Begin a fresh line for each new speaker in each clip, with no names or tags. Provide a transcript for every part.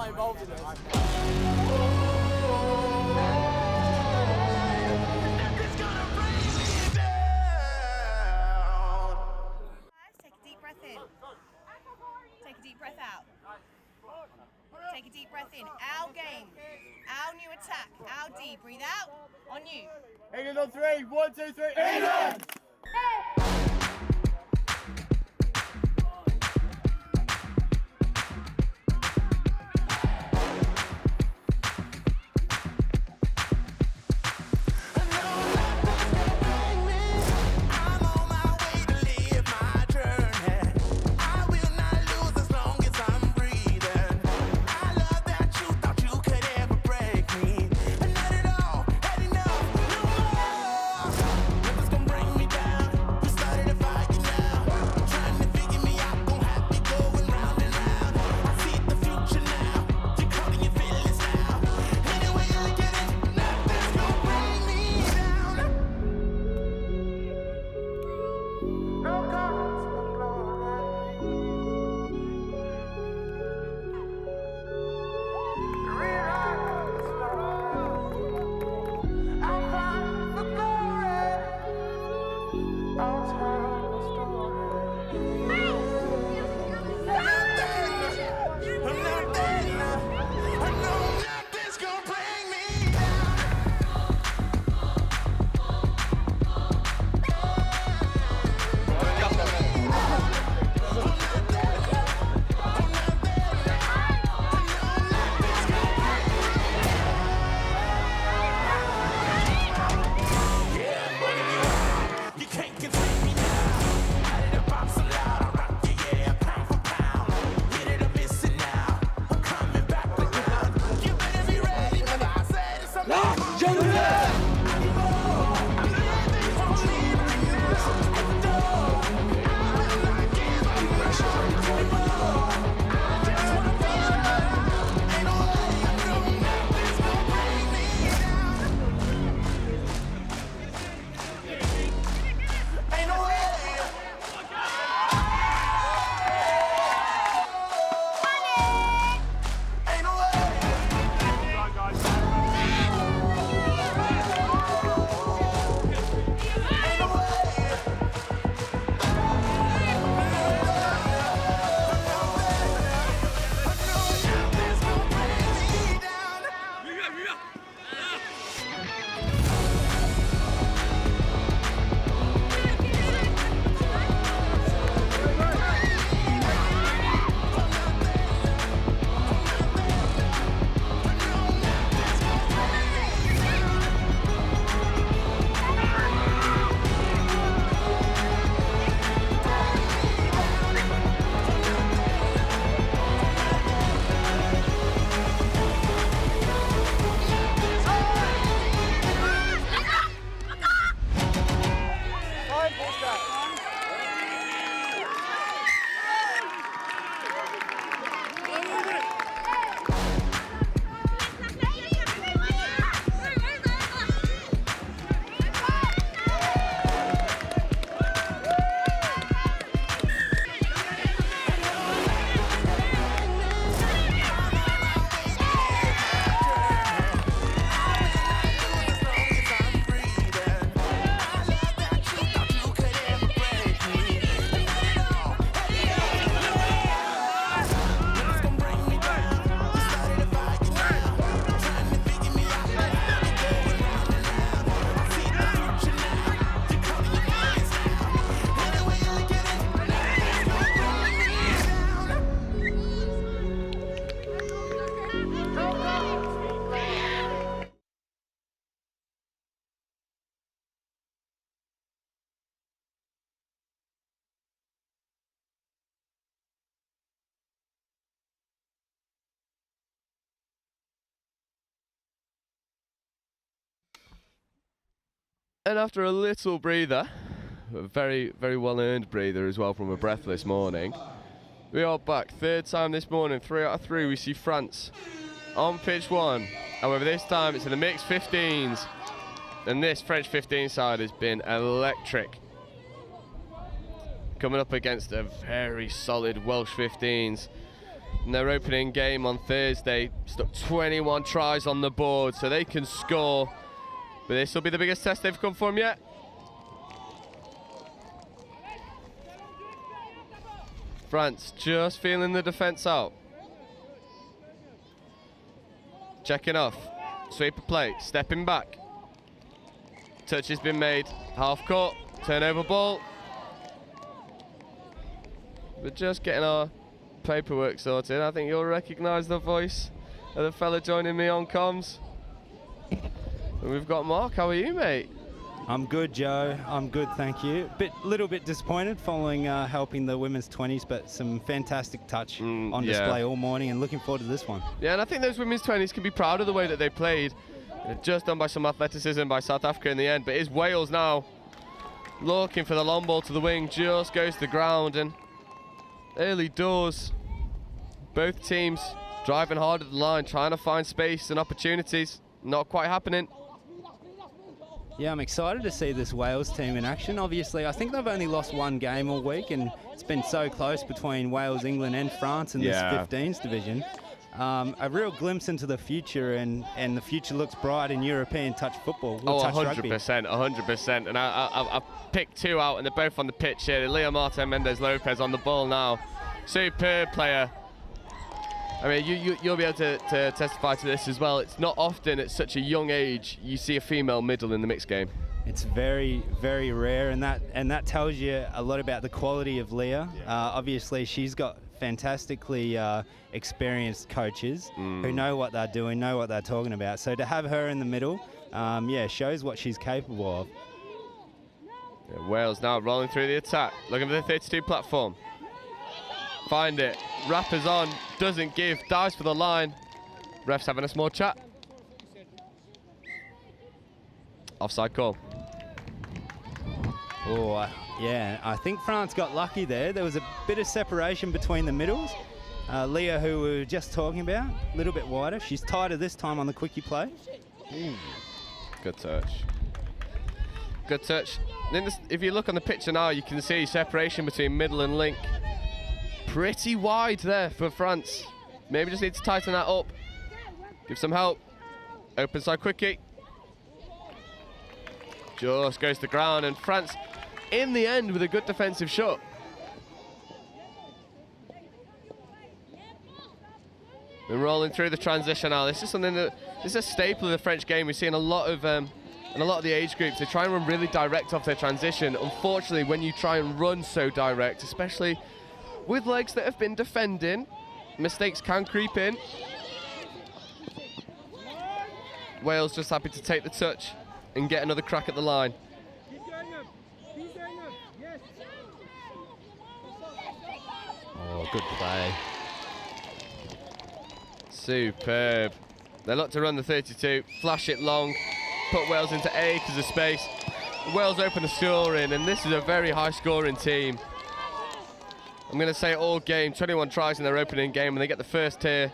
not involved in this.
Take a deep breath in. Take a deep breath out. Take a deep breath in. Our game. Our new attack. Our D. Breathe out. On you.
England on 3. 1, 2, 3. England!
And after a little breather, a very, very well-earned breather as well from a breathless morning, we are back. Third time this morning, 3 out of 3, we see France on pitch 1. However, this time it's in the mixed 15s. And this French 15 side has been electric. Coming up against a very solid Welsh 15s. in their opening game on Thursday. Stuck 21 tries on the board, so they can score. But this will be the biggest test they've come from yet. France just feeling the defence out. Checking off. Sweep of play. Stepping back. Touch has been made. Half court. Turnover ball. We're just getting our paperwork sorted. I think you'll recognise the voice of the fella joining me on comms. And we've got Mark. How are you, mate?
I'm good, Joe. I'm good, thank you. Little bit disappointed following helping the women's 20s, but some fantastic touch on display all morning, and looking forward to this one.
Yeah, and I think those women's 20s can be proud of the way that they played. Just done by some athleticism by South Africa in the end, but it's Wales now looking for the long ball to the wing, just goes to the ground, and early doors, both teams driving hard at the line, trying to find space and opportunities. Not quite happening.
Yeah, I'm excited to see this Wales team in action. Obviously, I think they've only lost one game all week, and it's been so close between Wales, England and France in this 15s division. A real glimpse into the future, and the future looks bright in European touch football.
100%, 100%. And I've picked two out, and they're both on the pitch here. Leo Martin Mendez-Lopez on the ball now. Superb player. I mean, you'll be able to testify to this as well. It's not often at such a young age you see a female middle in the mixed game.
It's very, very rare, and that tells you a lot about the quality of Leah. Obviously, she's got fantastically experienced coaches who know what they're doing, know what they're talking about. So to have her in the middle, shows what she's capable of.
Yeah, Wales now rolling through the attack, looking for the 32 platform. Find it, rappers on, doesn't give, dives for the line. Ref's having a small chat. Offside call.
Oh, yeah, I think France got lucky there. There was a bit of separation between the middles. Leah, who we were just talking about, a little bit wider. She's tighter this time on the quickie play.
Good touch. Good touch. Then if you look on the picture now, you can see separation between middle and link. Pretty wide there for France. Maybe just need to tighten that up. Give some help. Open side quickie. Just goes to the ground, and France in the end with a good defensive shot. We're rolling through the transition now. This is something that this is a staple of the French game. We're seeing a lot of in a lot of the age groups, they try and run really direct off their transition. Unfortunately, when you try and run so direct, especially with legs that have been defending, mistakes can creep in. Wales just happy to take the touch and get another crack at the line.
Oh, good play.
Superb. They look to run the 32, flash it long, put Wales into acres of space. Wales open the scoring, and this is a very high scoring team. I'm going to say all game, 21 tries in their opening game, and they get the first here.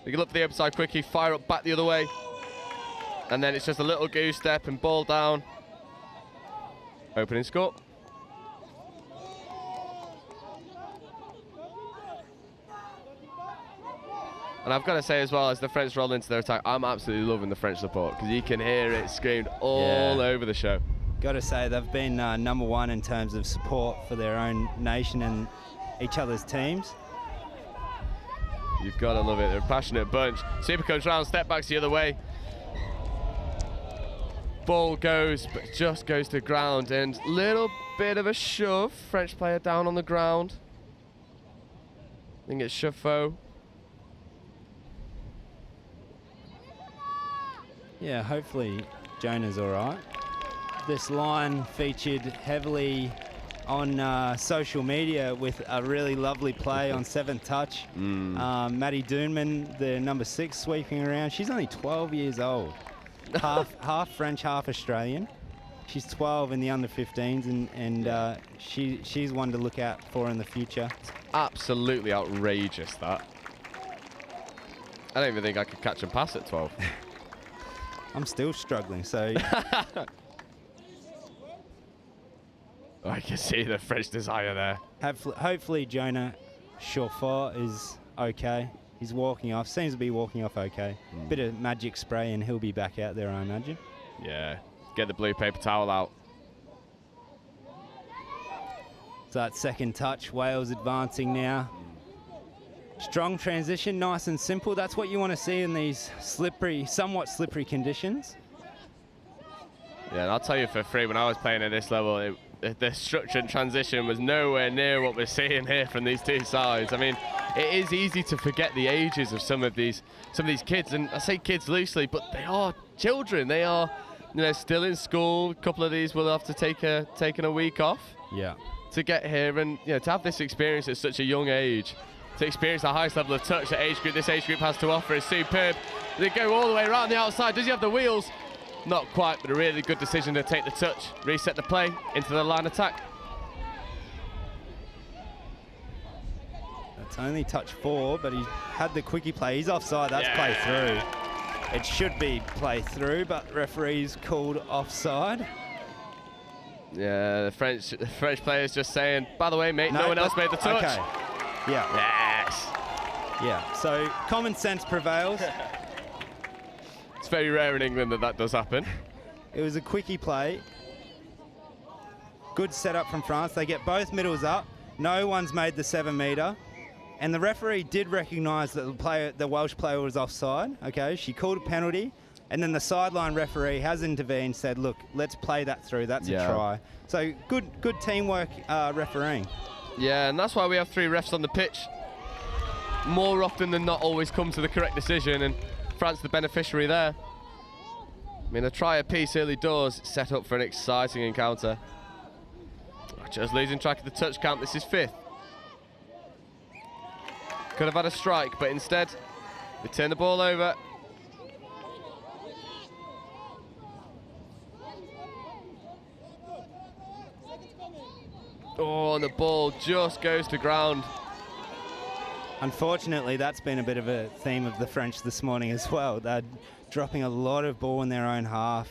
They can look for the open side quickie, fire up back the other way. And then it's just a little goose step and ball down. Opening score. And I've got to say as well, as the French roll into their attack, I'm absolutely loving the French support, because you can hear it screamed all over the show.
Got to say, they've been number one in terms of support for their own nation and each other's teams.
You've got to love it. They're a passionate bunch. Super comes round, step backs the other way. Ball goes, but just goes to the ground, and little bit of a shove. French player down on the ground. I think it's Chaffeau.
Yeah, hopefully Jonah's all right. This line featured heavily on social media with a really lovely play on 7th touch. Maddie Doonman, the number 6, sweeping around. She's only 12 years old. half French, half Australian. She's 12 in the under-15s, and she's one to look out for in the future.
It's absolutely outrageous, that. I don't even think I could catch and pass at 12.
I'm still struggling, so...
I can see the French desire there.
Hopefully Jonah Chauffour is okay. He's walking off. Seems to be walking off okay. Bit of magic spray and he'll be back out there, I imagine.
Yeah. Get the blue paper towel out.
So that second touch, Wales advancing now. Strong transition, nice and simple. That's what you want to see in these slippery, somewhat slippery conditions.
Yeah, and I'll tell you for free, when I was playing at this level, the structure and transition was nowhere near what we're seeing here from these two sides. I mean, it is easy to forget the ages of some of these kids, and I say kids loosely, but they are children. They are, still in school. A couple of these will have to taken a week off.
Yeah.
To get here and to have this experience at such a young age, to experience the highest level of touch that this age group has to offer is superb. They go all the way around the outside. Does he have the wheels? Not quite, but a really good decision to take the touch, reset the play into the line attack.
That's only touch 4, but he had the quickie play. He's offside. That's play through. It should be play through, but referee's called offside.
Yeah, the French player's just saying, by the way, mate, no one else made the touch.
Okay. Yeah.
Yes.
Yeah. So common sense prevails.
It's very rare in England that does happen.
It was a quickie play. Good setup from France. They get both middles up. No one's made the 7 metre. And the referee did recognise that the Welsh player was offside. Okay, she called a penalty. And then the sideline referee has intervened, said, look, let's play that through. That's a try. So good teamwork refereeing.
Yeah, and that's why we have 3 refs on the pitch. More often than not always come to the correct decision, and France the beneficiary there. I mean, a try apiece early doors set up for an exciting encounter. Just losing track of the touch count. This is 5th. Could have had a strike, but instead they turn the ball over. Oh, and the ball just goes to ground.
Unfortunately, that's been a bit of a theme of the French this morning as well. They're dropping a lot of ball in their own half.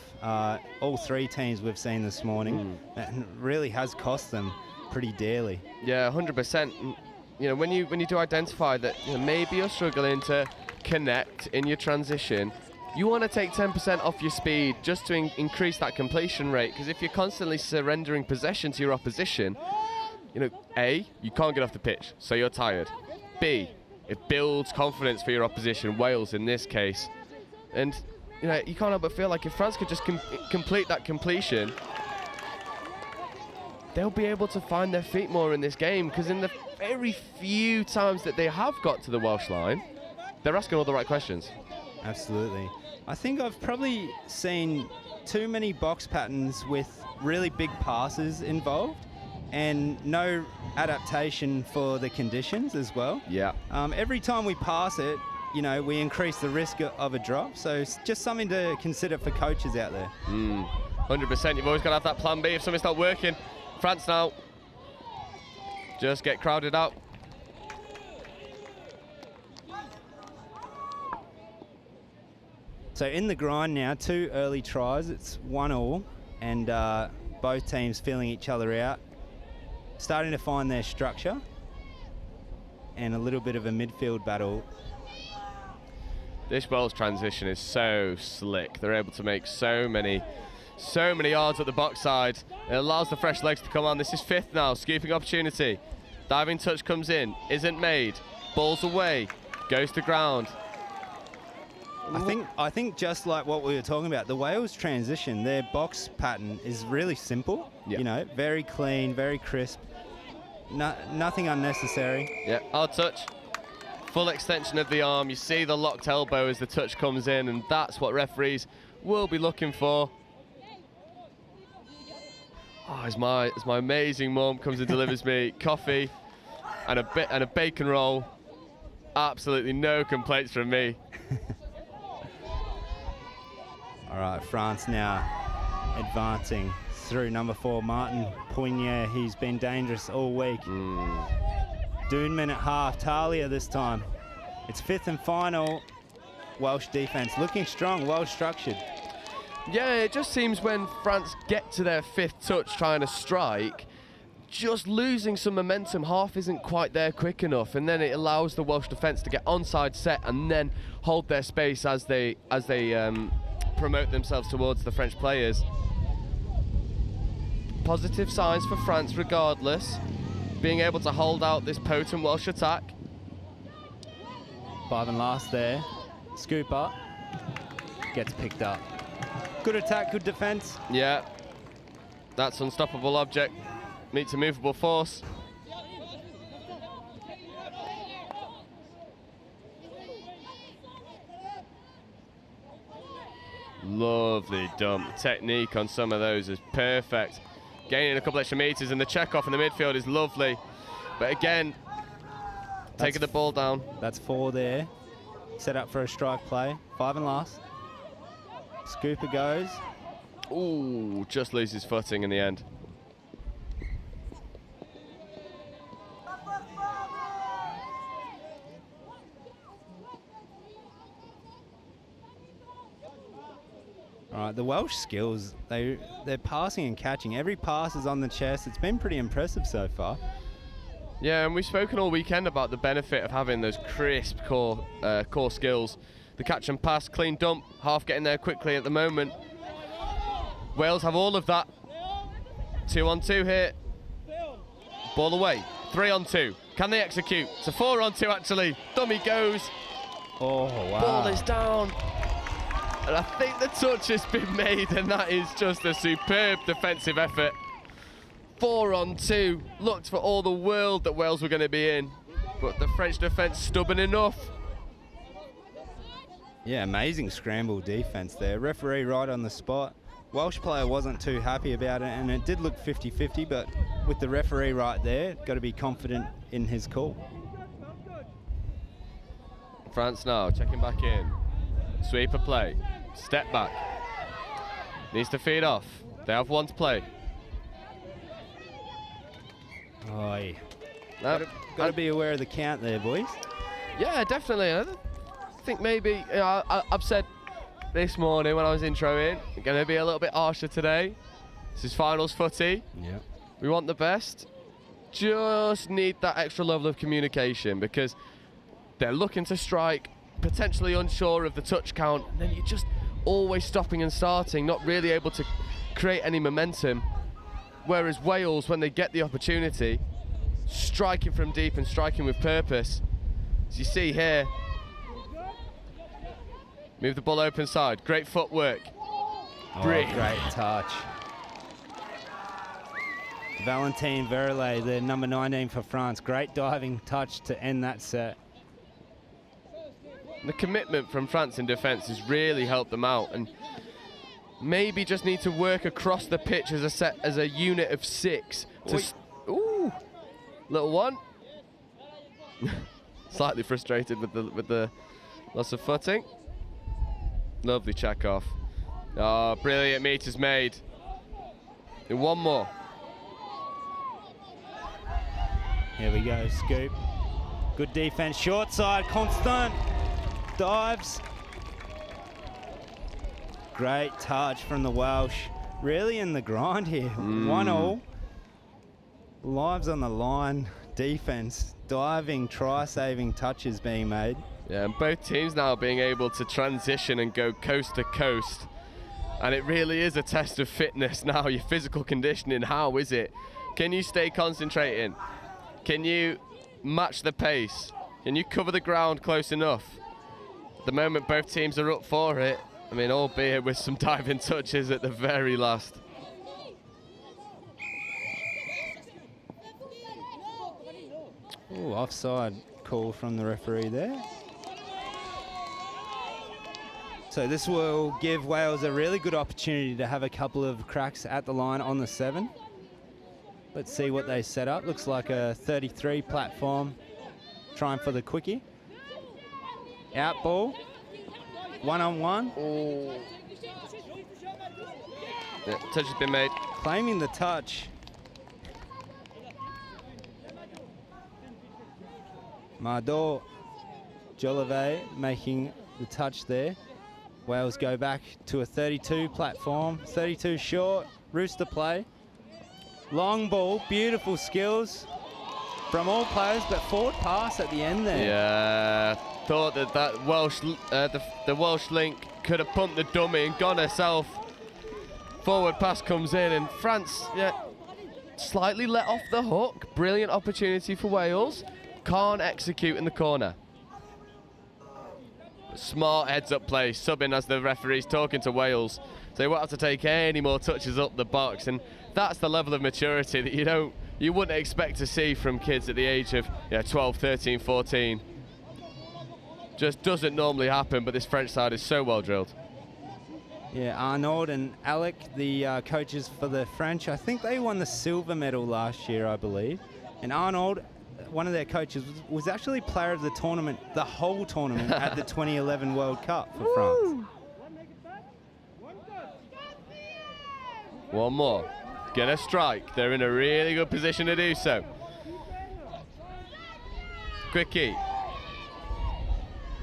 All 3 teams we've seen this morning. And really has cost them pretty dearly.
Yeah, 100%. When you do identify that maybe you're struggling to connect in your transition, you want to take 10% off your speed just to increase that completion rate, because if you're constantly surrendering possession to your opposition, A, you can't get off the pitch, so you're tired. B, it builds confidence for your opposition, Wales in this case. And you can't help but feel like if France could just complete that completion, they'll be able to find their feet more in this game, because in the very few times that they have got to the Welsh line, they're asking all the right questions.
Absolutely. I think I've probably seen too many box patterns with really big passes involved and no adaptation for the conditions as well. Yeah. Every time we pass it, we increase the risk of a drop. So it's just something to consider for coaches out there.
100%. You've always got to have that plan B if something's not working. France now just get crowded out.
So in the grind now, 2 early tries, it's 1-1, and both teams feeling each other out, starting to find their structure, and a little bit of a midfield battle.
This Wales transition is so slick. They're able to make so many yards at the box side. It allows the fresh legs to come on. This is 5th now, scooping opportunity. Diving touch comes in, isn't made. Ball's away, goes to ground.
I think just like what we were talking about, the Wales transition, their box pattern is really simple. Very clean, very crisp. Nothing unnecessary.
Yeah, hard touch. Full extension of the arm. You see the locked elbow as the touch comes in, and that's what referees will be looking for. Oh, as my amazing mum comes and delivers me coffee and a bacon roll. Absolutely no complaints from me.
All right, France now advancing through number 4, Martin Poignier. He's been dangerous all week. Doonman at half, Talia this time. It's 5th and final. Welsh defence looking strong, well structured.
Yeah, it just seems when France get to their 5th touch trying to strike, just losing some momentum. Half isn't quite there quick enough, and then it allows the Welsh defence to get onside set and then hold their space as they promote themselves towards the French players. Positive signs for France regardless, being able to hold out this potent Welsh attack.
5 and last there. Scoop up. Gets picked up. Good attack, good defence.
Yeah, that's unstoppable object meets a movable force. Lovely dump. Technique on some of those is perfect. Gaining a couple extra metres, and the check off in the midfield is lovely. But again, taking the ball down.
That's 4 there. Set up for a strike play. 5 and last. Scooper goes.
Ooh, just loses footing in the end.
All right, the Welsh skills, they're passing and catching. Every pass is on the chest. It's been pretty impressive so far.
Yeah, and we've spoken all weekend about the benefit of having those crisp core skills. The catch and pass, clean dump, half getting there quickly at the moment. Wales have all of that. 2 on 2 here. Ball away. 3 on 2. Can they execute? It's a 4 on 2 actually. Dummy goes.
Oh, wow.
Ball is down. And I think the touch has been made, and that is just a superb defensive effort. 4 on 2. Looked for all the world that Wales were going to be in, but the French defence stubborn enough.
Yeah, amazing scramble defence there. Referee right on the spot. Welsh player wasn't too happy about it, and it did look 50-50, but with the referee right there, got to be confident in his call.
France now checking back in. Sweeper play. Step back. Needs to feed off. They have 1 to play.
Oi. Got to be aware of the count there, boys.
Yeah, definitely. I think maybe, I've said this morning when I was introing, going to be a little bit harsher today. This is finals footy.
Yeah.
We want the best. Just need that extra level of communication, because they're looking to strike, potentially unsure of the touch count, and then you're just always stopping and starting, not really able to create any momentum. Whereas Wales, when they get the opportunity, striking from deep and striking with purpose. As you see here, move the ball open side, great footwork.
Oh, great touch. Valentin Verlet, the number 19 for France. Great diving touch to end that set.
The commitment from France in defence has really helped them out, and maybe just need to work across the pitch as a unit of 6. Ooh, little one. Slightly frustrated with the loss of footing. Lovely check off. Oh, brilliant meters made. And 1 more.
Here we go, Scoop. Good defense, short side, Constant. Dives. Great touch from the Welsh. Really in the grind here. 1-1. Lives on the line. Defense. Diving, try-saving touches being made.
Yeah, and both teams now being able to transition and go coast to coast. And it really is a test of fitness now, your physical conditioning. How is it? Can you stay concentrating? Can you match the pace? Can you cover the ground close enough? At the moment, both teams are up for it. I mean, albeit with some diving touches at the very last.
Ooh, offside call from the referee there. So this will give Wales a really good opportunity to have a couple of cracks at the line on the 7. Let's see what they set up. Looks like a 33 platform. Trying for the quickie. Out ball. 1-on-1.
Oh. Yeah, touch has been made.
Claiming the touch. Mardor Jolivet making the touch there. Wales go back to a 32 platform. 32 short. Rooster play. Long ball, beautiful skills from all players, but forward pass at the end there.
Yeah, thought that Welsh, the Welsh link could have pumped the dummy and gone herself. Forward pass comes in, and France, slightly let off the hook. Brilliant opportunity for Wales. Can't execute in the corner. Smart heads-up play, subbing as the referee's talking to Wales. So they won't have to take any more touches up the box, and that's the level of maturity that you wouldn't expect to see from kids at the age of 12, 13, 14. Just doesn't normally happen, but this French side is so well drilled.
Yeah, Arnaud and Alec, the coaches for the French, I think they won the silver medal last year, I believe. And Arnaud, one of their coaches, was actually player of the tournament, the whole tournament at the 2011 World Cup for France.
One more. Gonna strike. They're in a really good position to do so. Quickie.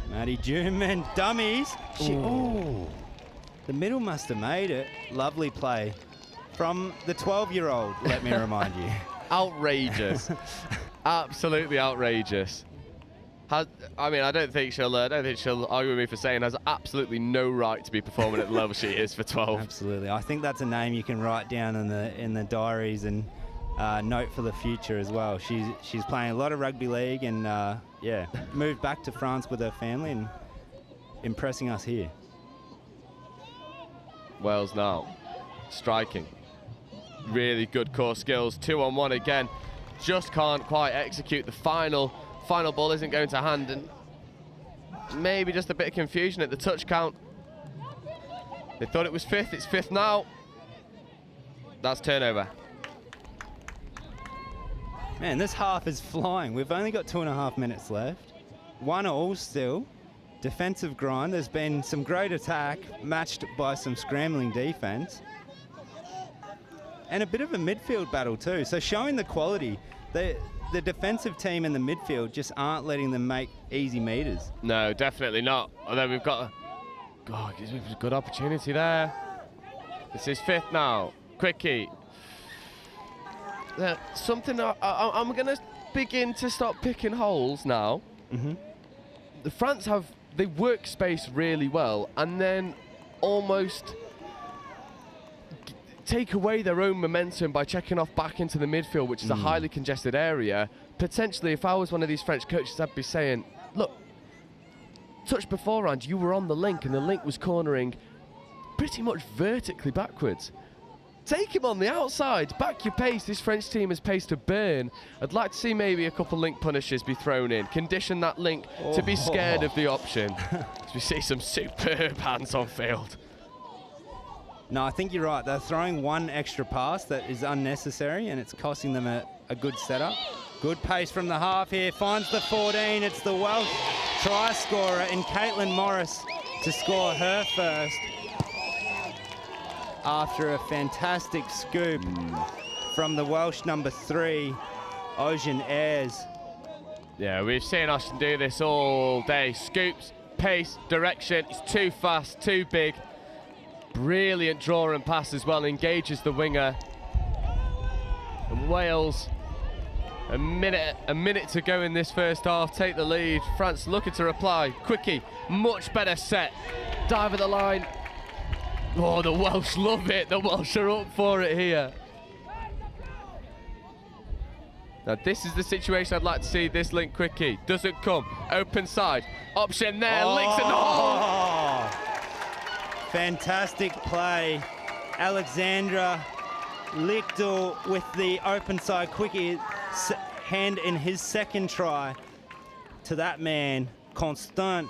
Maddie Juman, dummies. Ooh. The middle must have made it. Lovely play from the 12-year-old, let me remind you.
Outrageous. Absolutely outrageous. I don't think she'll argue with me for saying has absolutely no right to be performing at the level she is for 12.
Absolutely. I think that's a name you can write down in the diaries and note for the future as well. She's playing a lot of rugby league and moved back to France with her family and impressing us here.
Wales now striking. Really good core skills. 2-on-1 again. Just can't quite execute. The final ball isn't going to hand, and maybe just a bit of confusion at the touch count. They thought it was fifth. It's fifth now. That's turnover.
Man, this half is flying. We've only got 2.5 minutes left. 1-1 still. Defensive grind. There's been some great attack matched by some scrambling defense. And a bit of a midfield battle too. So showing the quality. The defensive team in the midfield just aren't letting them make easy meters.
No, definitely not. Although we've got a good opportunity there. This is fifth now. Quickie. Something I'm going to begin to start picking holes now.
Mm-hmm.
The France they work space really well and then almost take away their own momentum by checking off back into the midfield, which is a highly congested area. Potentially, if I was one of these French coaches, I'd be saying, look, touch beforehand, you were on the link and the link was cornering pretty much vertically backwards. Take him on the outside, back your pace. This French team is pace to burn. I'd like to see maybe a couple link punishes be thrown in. Condition that link to be scared of the option. As we see some superb hands on field.
No, I think you're right. They're throwing one extra pass that is unnecessary, and it's costing them a good setup. Good pace from the half here. Finds the 14. It's the Welsh try scorer in Caitlin Morris to score her first after a fantastic scoop from the Welsh number 3, Ocean Ayres.
Yeah, we've seen Austin do this all day. Scoops, pace, direction. It's too fast, too big. Brilliant draw and pass as well. Engages the winger. And Wales, a minute to go in this first half. Take the lead. France looking to reply. Quickie, much better set. Dive at the line. Oh, the Welsh love it. The Welsh are up for it here. Now this is the situation I'd like to see this link. Quickie doesn't come. Open side. Option there. Links and all.
Fantastic play. Alexandra Lichtel with the open side. Quickie hand in his second try to that man, Constant.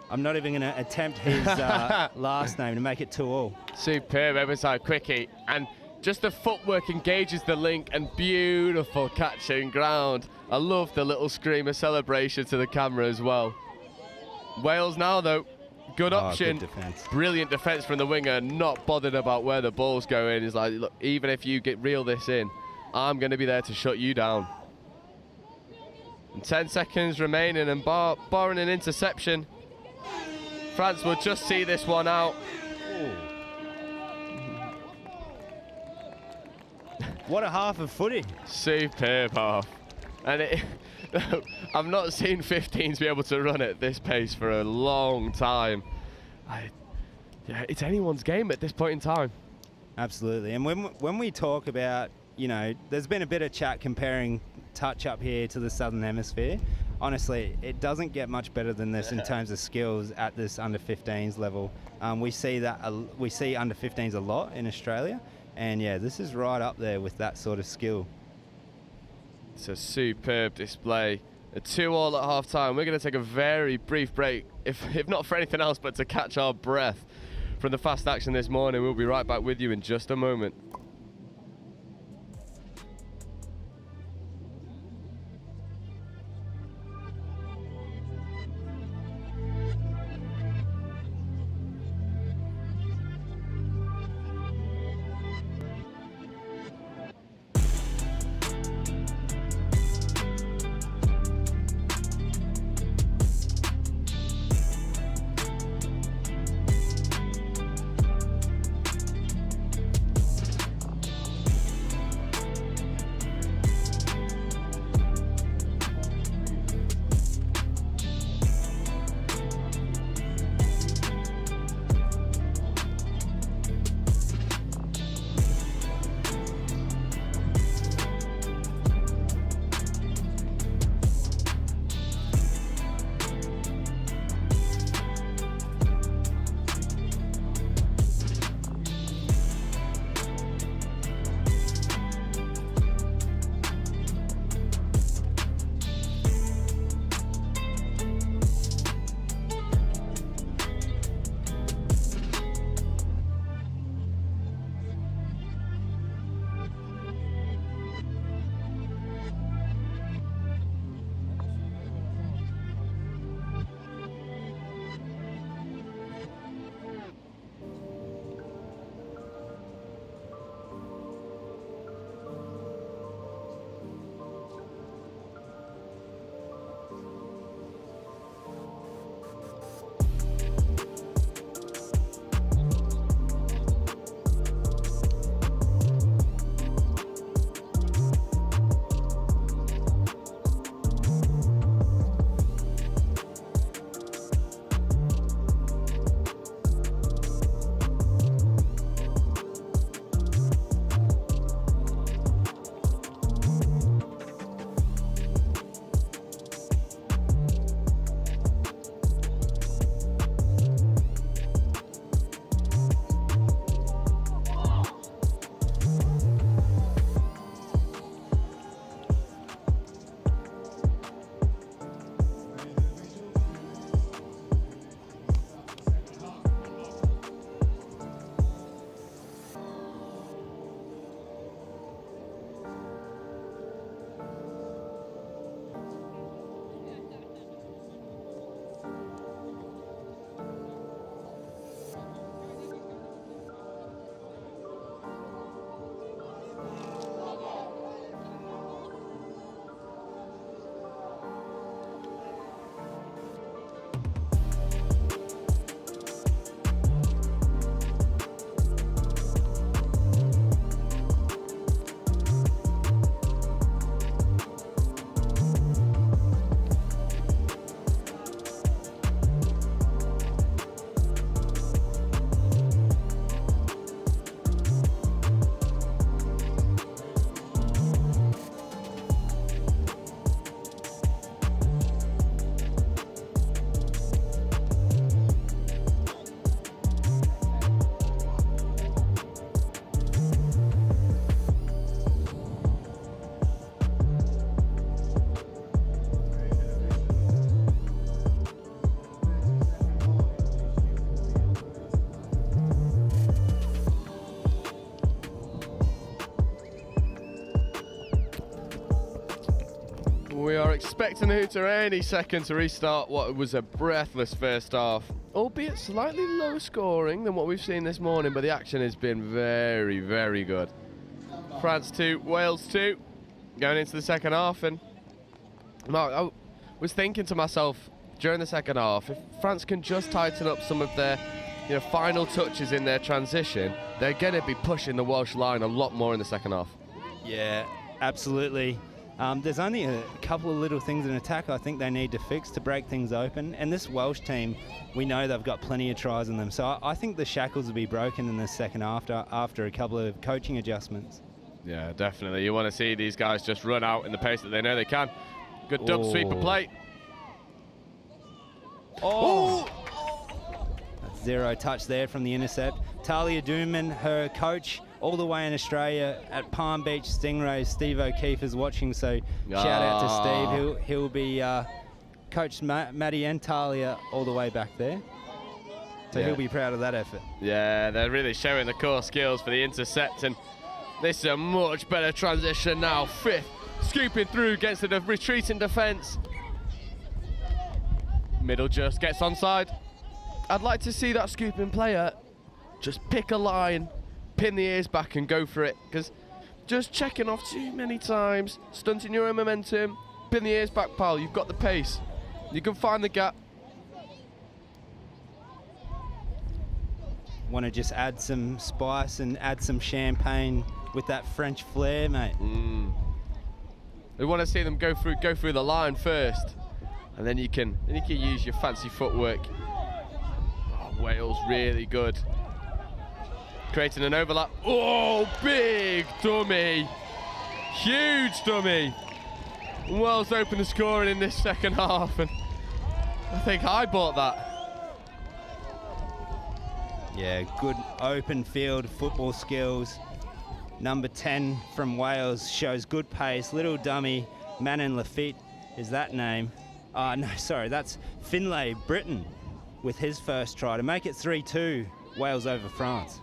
I'm not even going to attempt his last name to make it 2-2.
Superb open side Quickie, and just the footwork engages the link, and beautiful catching ground. I love the little screamer celebration to the camera as well. Wales now though, good option.
Good defense. Brilliant
defense from the winger, not bothered about where the ball's going. He's like, look, even if you reel this in, I'm going to be there to shut you down. And 10 seconds remaining, and barring an interception, France will just see this one out.
What a half of footy.
Superb half. And I've not seen 15s be able to run at this pace for a long time. Yeah, it's anyone's game at this point in time.
Absolutely. And when we talk about, you know, there's been a bit of chat comparing touch up here to the Southern Hemisphere. Honestly, it doesn't get much better than this in terms of skills at this under 15s level. We see under 15s a lot in Australia, and yeah, this is right up there with that sort of skill.
It's a superb display. A 2-2 at half time. We're going to take a very brief break, if not for anything else, but to catch our breath from the fast action this morning. We'll be right back with you in just a moment. We are expecting the hooter any second to restart what was a breathless first half, albeit slightly lower scoring than what we've seen this morning, but the action has been very, very good. France 2, Wales 2, going into the second half, and Mark, I was thinking to myself during the second half, if France can just tighten up some of their final touches in their transition, they're going to be pushing the Welsh line a lot more in the second half.
Yeah, absolutely. There's only a couple of little things in attack I think they need to fix to break things open. And this Welsh team, we know they've got plenty of tries in them. So I think the shackles will be broken in the second after a couple of coaching adjustments.
Yeah, definitely. You want to see these guys just run out in the pace that they know they can. Good dump sweeper play.
Oh! That's 0 touch there from the intercept. Talia Dooman, her coach, all the way in Australia at Palm Beach Stingrays. Steve O'Keefe is watching, so shout out to Steve. He'll be coached Maddie and Talia all the way back there. So he'll be proud of that effort.
Yeah, they're really showing the core skills for the intercept, and this is a much better transition now. Fifth, scooping through against the retreating defence. Middle just gets onside. I'd like to see that scooping player just pick a line, pin the ears back and go for it, because just checking off too many times, stunting your own momentum. Pin the ears back, pal. You've got the pace. You can find the gap.
Want to just add some spice and add some champagne with that French flair, mate.
We want to see them go through the line first, and then you can use your fancy footwork. Oh, Wales really good. Creating an overlap. Oh, big dummy. Huge dummy. Wales open the scoring in this second half, and I think I bought that.
Yeah, good open field football skills. Number 10 from Wales shows good pace. Little dummy, Manon Lafitte is that name. No, sorry, that's Finlay Britton with his first try to make it 3-2, Wales over France.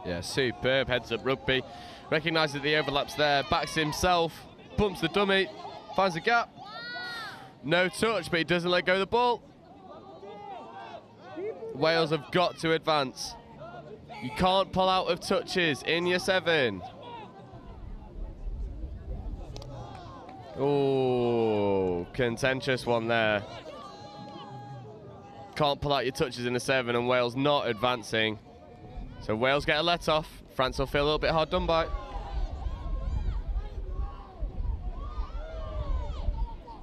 Yeah, superb heads up rugby. Recognises the overlaps there, backs himself, bumps the dummy, finds a gap. No touch, but he doesn't let go of the ball. Wales have got to advance. You can't pull out of touches in your 7. Oh, contentious one there. Can't pull out your touches in the 7, and Wales not advancing. So Wales get a let off. France will feel a little bit hard done by.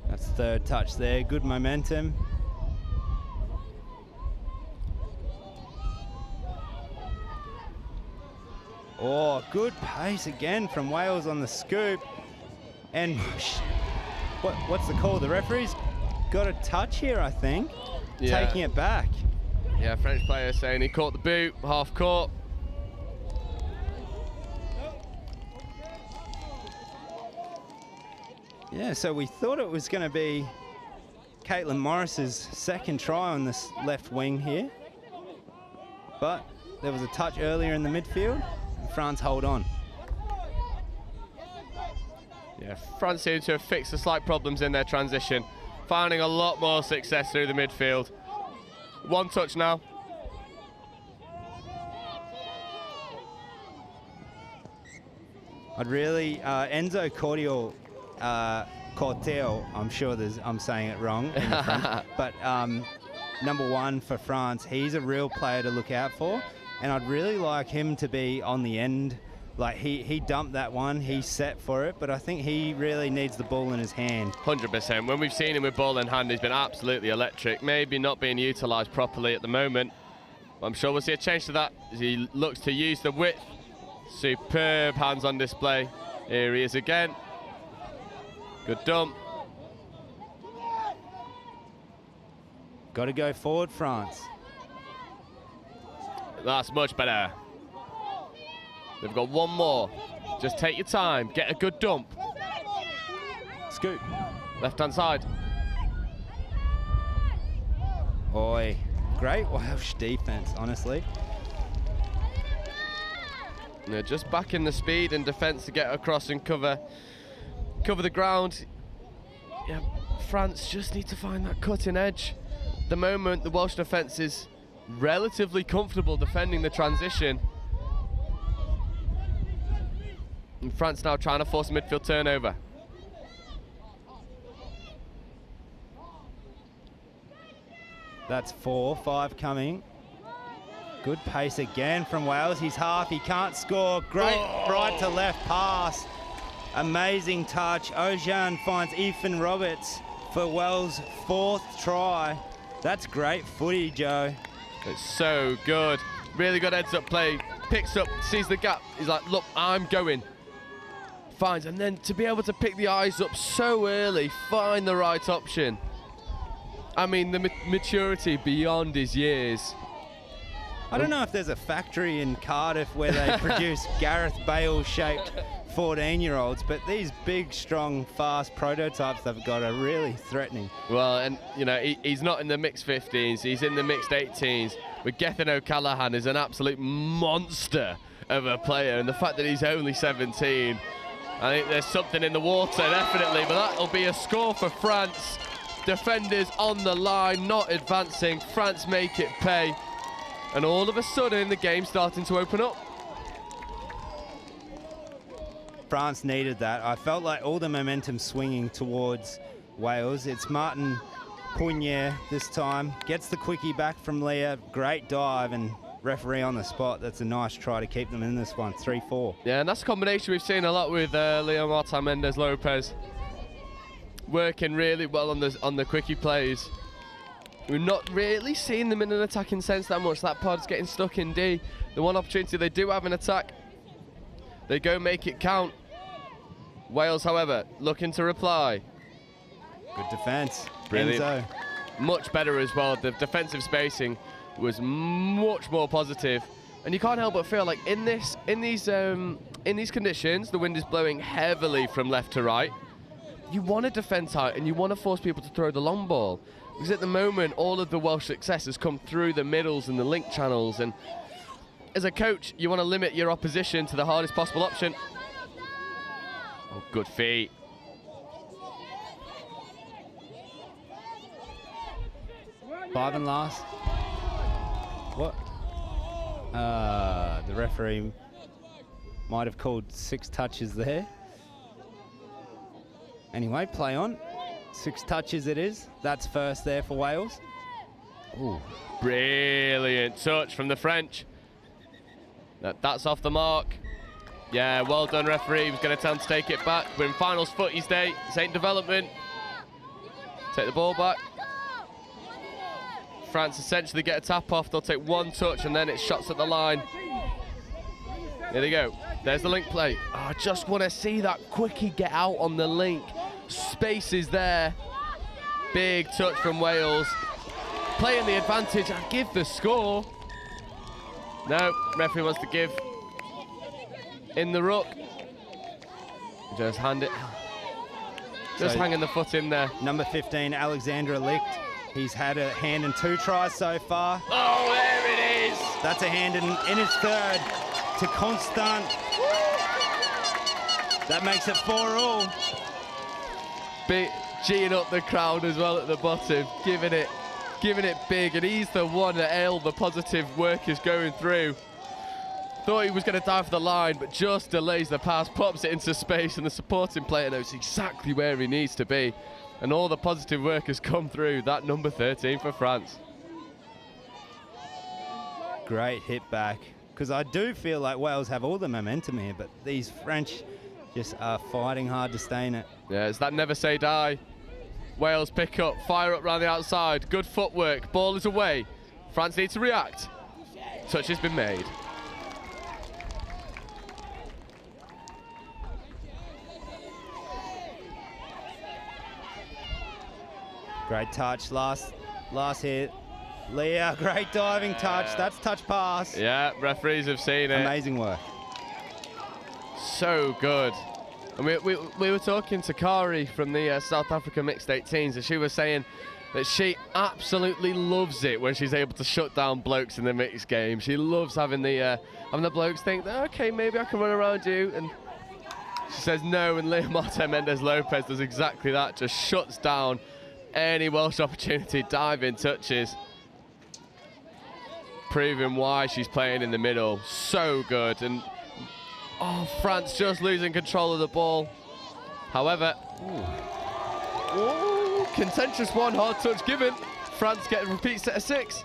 That's third touch there, good momentum. Oh, good pace again from Wales on the scoop. And what's the call? The referee's got a touch here, I think.
Yeah.
Taking it back.
Yeah, French player saying he caught the boot, half court.
Yeah, so we thought it was going to be Caitlin Morris's second try on this left wing here. But there was a touch earlier in the midfield, and France hold on.
Yeah, France seem to have fixed the slight problems in their transition, finding a lot more success through the midfield. One touch now.
I'd really, Enzo Corteo, I'm sure I'm saying it wrong in the front, but number 1 for France, he's a real player to look out for, and I'd really like him to be on the end. Like he dumped that one, he's set for it, but I think he really needs the ball in his hand.
100%. When we've seen him with ball in hand, he's been absolutely electric. Maybe not being utilised properly at the moment. I'm sure we'll see a change to that as he looks to use the width. Superb hands on display. Here he is again. Good dump.
Got to go forward, France.
That's much better. They've got one more. Just take your time. Get a good dump.
Scoop.
Left-hand side.
Oi. Great Welsh defence, honestly.
They're just back in the speed and defence to get across and cover the ground. Yeah, France just need to find that cutting edge. At the moment, the Welsh defence is relatively comfortable defending the transition. And France now trying to force a midfield turnover.
That's 4, 5 coming. Good pace again from Wales. He's half, he can't score. Great right to left pass. Amazing touch. Ojan finds Ethan Roberts for Wells' 4th try. That's great footy, Joe.
It's so good. Really good heads-up play. Picks up, sees the gap. He's like, look, I'm going. Finds, and then to be able to pick the eyes up so early, find the right option. I mean, the maturity beyond his years.
I don't know if there's a factory in Cardiff where they produce Gareth Bale-shaped 14-year-olds, but these big, strong, fast prototypes they've got are really threatening.
Well, and you know, he's not in the mixed 15s, he's in the mixed 18s. But Gethin O'Callaghan is an absolute monster of a player, and the fact that he's only 17, I think there's something in the water, definitely, but that'll be a score for France. Defenders on the line, not advancing. France make it pay. And all of a sudden, the game's starting to open up.
France needed that. I felt like all the momentum swinging towards Wales. It's Martin Pugnier this time. Gets the quickie back from Leah. Great dive and referee on the spot. That's a nice try to keep them in this one. 3-4.
Yeah, and that's a combination we've seen a lot with Leo Martin Mendes Lopez. Working really well on the quickie plays. We've not really seen them in an attacking sense that much. That pod's getting stuck in D. The one opportunity they do have in attack, they go make it count. Wales, however, looking to reply.
Good defence.
Brilliant.
Enzo.
Much better as well. The defensive spacing was much more positive. And you can't help but feel like in these conditions, the wind is blowing heavily from left to right. You want to defend tight and you want to force people to throw the long ball. Because at the moment, all of the Welsh success has come through the middles and the link channels. And as a coach, you want to limit your opposition to the hardest possible option. Oh, good feet.
Five and last. What? The referee might have called 6 touches there. Anyway, play on. 6 touches it is. That's first there for Wales.
Ooh, brilliant touch from the French. That's off the mark. Yeah, well done, referee. He was going to tell him to take it back. We're in finals footies day. This ain't development. Take the ball back. France essentially get a tap off. They'll take 1 touch and then it's shots at the line. There they go. There's the link play. Oh, I just want to see that quickie get out on the link. Space is there. Big touch from Wales. Playing the advantage and give the score. No, referee wants to give in the ruck. Just hand it. Just hanging the foot in there.
Number 15, Alexandra Licht. He's had a hand in 2 tries so far.
Oh, there it is.
That's a hand in his 3rd to Constant. That makes it 4-all.
G'ing up the crowd as well at the bottom, giving it big, and he's the one that all the positive work is going through. Thought he was going to dive for the line, but just delays the pass, pops it into space, and the supporting player knows exactly where he needs to be. And all the positive work has come through. That number 13 for France.
Great hit back. Because I do feel like Wales have all the momentum here, but these French just are fighting hard to stay in it.
Yeah, it's that never say die. Wales pick up, fire up round the outside. Good footwork, ball is away. France need to react. Touch has been made.
Great touch, last hit. Leah, great diving touch. That's touch pass.
Yeah, referees have seen it.
Amazing work.
So good. And we were talking to Kari from the South Africa Mixed 18s, and she was saying that she absolutely loves it when she's able to shut down blokes in the mixed game. She loves having the blokes think, okay, maybe I can run around you. And she says no, and Leo Martin Mendes Lopez does exactly that, just shuts down any Welsh opportunity, diving touches. Proving why she's playing in the middle. So good. And oh, France just losing control of the ball. However, ooh, contentious one, hard touch given. France get a repeat set of 6.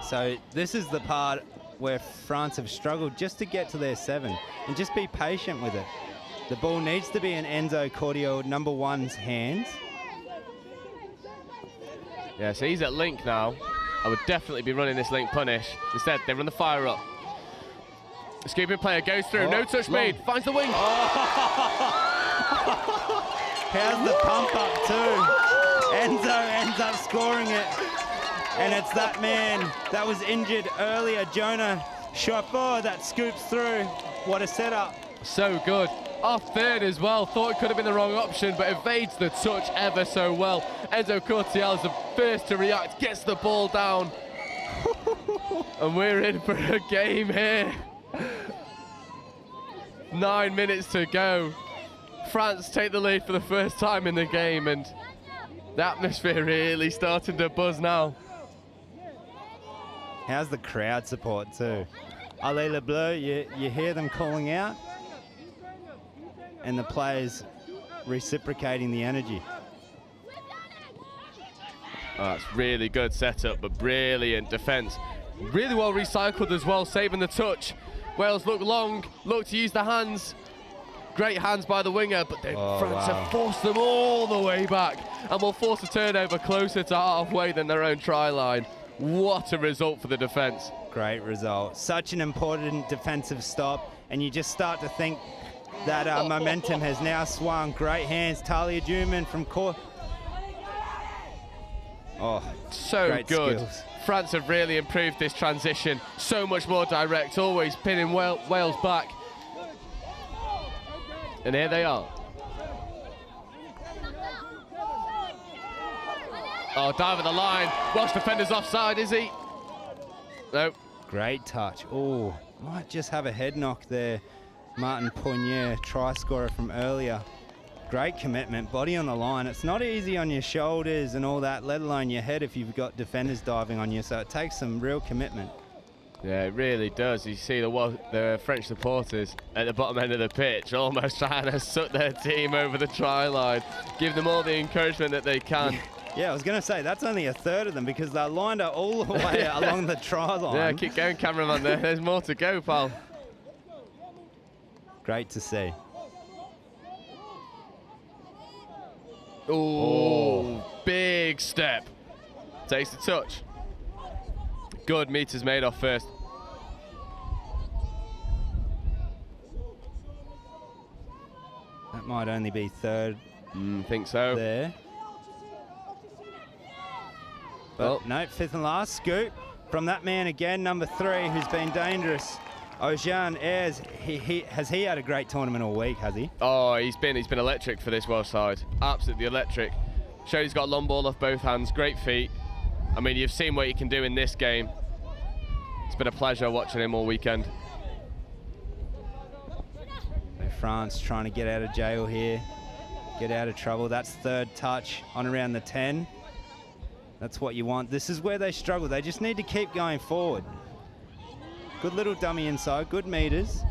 So this is the part where France have struggled just to get to their 7 and just be patient with it. The ball needs to be in Enzo Cordio, number 1's hands.
Yeah, so he's at link now. I would definitely be running this link punish. Instead, they run the fire up. The scooping player goes through, no touch made, finds the wing.
How's the pump up too? Enzo ends up scoring it. And it's that man that was injured earlier, Jonah Chauffeur, that scoops through. What a setup.
So good. Off third as well. Thought it could have been the wrong option, but evades the touch ever so well. Enzo Cortiel is the first to react, gets the ball down. And we're in for a game here. 9 minutes to go. France take the lead for the first time in the game, and the atmosphere really starting to buzz now.
How's the crowd support too? Allez le Bleu, you hear them calling out, and the players reciprocating the energy.
Oh, that's really good setup, but brilliant defence. Really well recycled as well, saving the touch. Wales look long, look to use the hands. Great hands by the winger, but France have forced them all the way back and will force a turnover closer to halfway than their own try line. What a result for the defence.
Great result. Such an important defensive stop, and you just start to think that momentum has now swung. Great hands, Talia Juman from court. Oh,
so
great
good.
Skills.
France have really improved this transition. So much more direct, always pinning Wales back. And here they are. Oh, dive at the line. Welsh defender's offside, is he? No.
Great touch. Oh, might just have a head knock there. Martin Poignier, try scorer from earlier. Great commitment, body on the line. It's not easy on your shoulders and all that, let alone your head if you've got defenders diving on you, so it takes some real commitment.
Yeah, it really does. You see the French supporters at the bottom end of the pitch almost trying to suck their team over the try line, give them all the encouragement that they can.
Yeah, I was going to say, that's only a third of them because they're lined up all the way along the try line.
Yeah, keep going, cameraman. There's more to go, pal.
Great to see.
Ooh, big step. Takes the touch. Good meters made off first.
That might only be third.
Think so.
There. But no, fifth and last. Scoop from that man again, number 3, who's been dangerous. Ojan Ayres, has he had a great tournament all week, has he?
Oh, he's been electric for this Welsh side. Absolutely electric. Showed he's got a long ball off both hands, great feet. I mean, you've seen what he can do in this game. It's been a pleasure watching him all weekend.
France trying to get out of jail here, get out of trouble. That's third touch on around the 10. That's what you want. This is where they struggle. They just need to keep going forward. Good little dummy inside, good meters.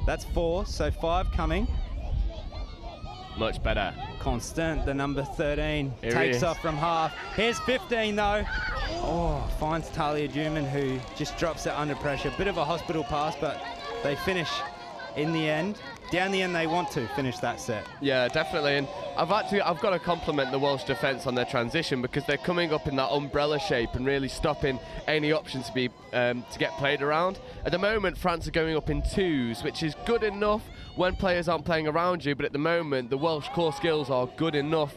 That's 4, so 5 coming.
Much better.
Constant, the number 13,
Here
takes off from half. Here's 15 though. Oh, finds Talia Juman, who just drops it under pressure. Bit of a hospital pass, but they finish in the end. Down the end, they want to finish that set.
Yeah, definitely. And I've got to compliment the Welsh defence on their transition because they're coming up in that umbrella shape and really stopping any options to be to get played around. At the moment, France are going up in 2s, which is good enough when players aren't playing around you. But at the moment, the Welsh core skills are good enough.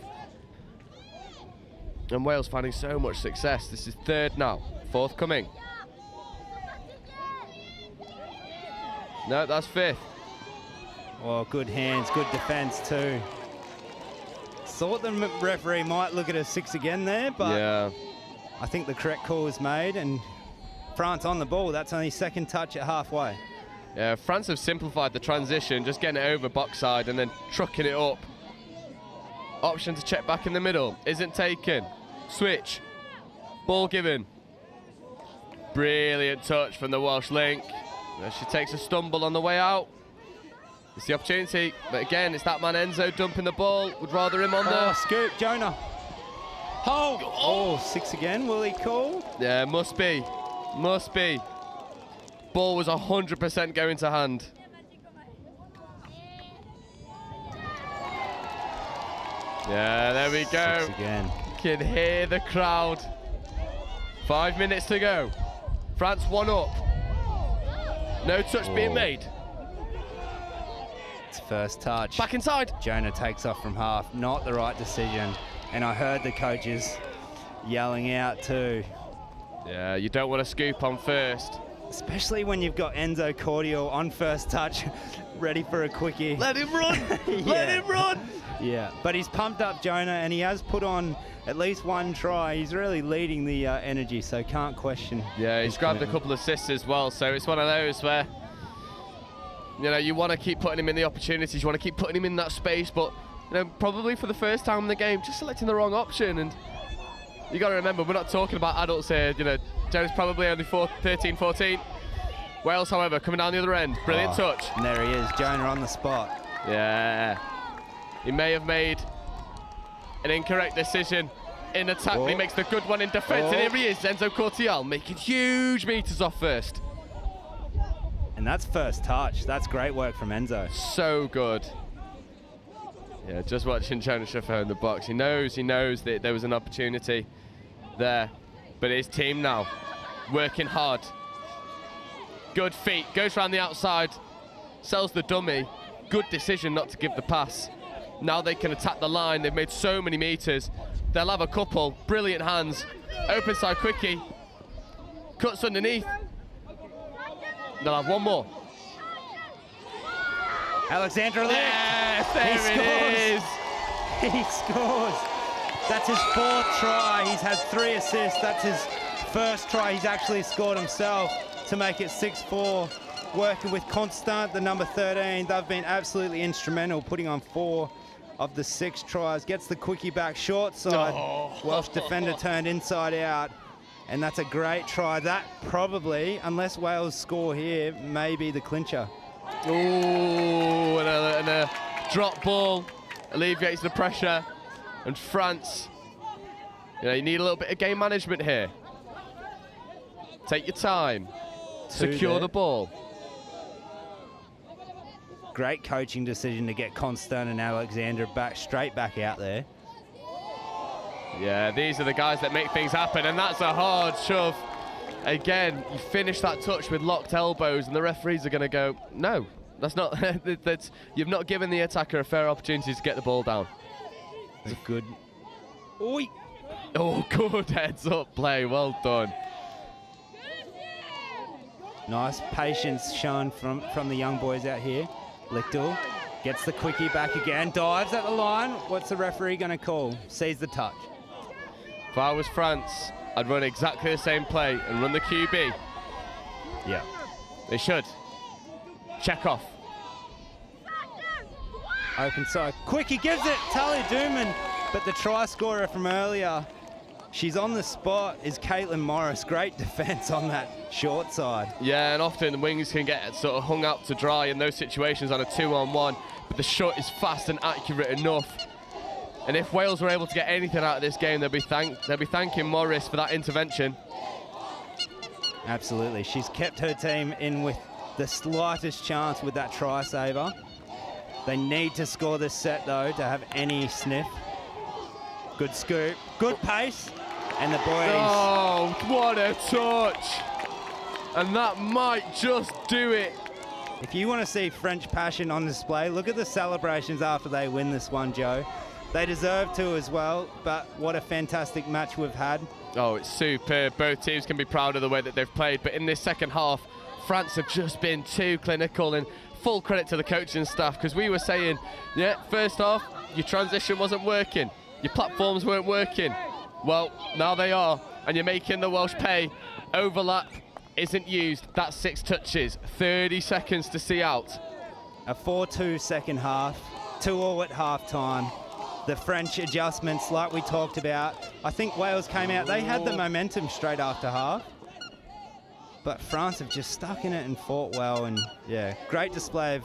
And Wales finding so much success. This is 3rd now, 4th coming. No, that's 5th.
Oh, good hands, good defence too. Thought the referee might look at a 6 again there, but yeah. I think the correct call was made, and France on the ball. That's only 2nd touch at halfway.
Yeah, France have simplified the transition, just getting it over box side and then trucking it up. Option to check back in the middle, isn't taken. Switch, ball given. Brilliant touch from the Welsh link. She takes a stumble on the way out. It's the opportunity, but again, it's that man Enzo dumping the ball. Would rather him on there.
Scoop, Jonah. Oh, 6 again, will he call?
Yeah, must be. Must be. Ball was 100% going to hand. Yeah, there we go.
6 again.
Can hear the crowd. 5 minutes to go. France 1 up. No touch being made.
It's first touch.
Back inside.
Jonah takes off from half. Not the right decision. And I heard the coaches yelling out too.
Yeah, you don't want to scoop on first.
Especially when you've got Enzo Cordial on first touch, ready for a quickie.
Let him run. Let him run.
Yeah, but he's pumped up Jonah, and he has put on at least 1 try. He's really leading the energy, so can't question.
Yeah, he's grabbed a couple of assists as well, so it's one of those where, you know, you want to keep putting him in the opportunities, you want to keep putting him in that space, but, you know, probably for the first time in the game, just selecting the wrong option. And you got to remember, we're not talking about adults here. You know, Joe's probably only 13, 14. Wales, however, coming down the other end. Brilliant touch.
And there he is, Jonah on the spot.
Yeah. He may have made an incorrect decision in attack, but he makes the good one in defence. And here he is, Enzo Cortial, making huge meters off first.
And that's first touch. That's great work from Enzo.
So good. Yeah, just watching Jonah Schiffer in the box. He knows that there was an opportunity there. But his team now, working hard. Good feet, goes around the outside, sells the dummy. Good decision not to give the pass. Now they can attack the line. They've made so many meters. They'll have a couple. Brilliant hands. Open side quickie. Cuts underneath. They'll have one more.
Alexandra Lick.
Yes, there it is.
He scores. That's his 4th try. He's had 3 assists. That's his first try. He's actually scored himself to make it 6-4. Working with Constant, the number 13. They've been absolutely instrumental, putting on 4 of the 6 tries. Gets the quickie back short side. Welsh defender turned inside out. And that's a great try. That probably, unless Wales score here, may be the clincher.
Ooh, and a drop ball alleviates the pressure. And France, you know, you need a little bit of game management here. Take your time. Secure the ball.
Great coaching decision to get Constant and Alexandra straight back out there.
Yeah, these are the guys that make things happen, and that's a hard shove. Again, you finish that touch with locked elbows, and the referees are going to go, no, that's not. You've not given the attacker a fair opportunity to get the ball down.
It's a good. Oi.
Oh, good heads up play. Well done.
Nice patience shown from the young boys out here. Lichtel gets the quickie back again, dives at the line. What's the referee going to call? Sees the touch.
If I was France, I'd run exactly the same play and run the QB.
Yeah.
They should. Check off.
Open side. Quickie gives it. Talia Dooman. But the try scorer from earlier, she's on the spot, is Caitlin Morris. Great defence on that short side.
Yeah, and often the wings can get sort of hung out to dry in those situations on a 2-on-1, but the shot is fast and accurate enough. And if Wales were able to get anything out of this game, they'll be thanking Morris for that intervention.
Absolutely. She's kept her team in with the slightest chance with that try saver. They need to score this set, though, to have any sniff. Good scoop. Good pace. And the boys...
Oh, what a touch. And that might just do it.
If you want to see French passion on display, look at the celebrations after they win this one, Joe. They deserve to as well, but what a fantastic match we've had.
Oh, it's superb. Both teams can be proud of the way that they've played, but in this second half, France have just been too clinical, and full credit to the coaching staff, because we were saying, yeah, first half, your transition wasn't working, your platforms weren't working. Well, now they are, and you're making the Welsh pay. Overlap isn't used. That's 6 touches, 30 seconds to see out.
A 4-2 second half, 2-2 at half time. The French adjustments, like we talked about. I think Wales came out, they had the momentum straight after half. But France have just stuck in it and fought well. And yeah, great display of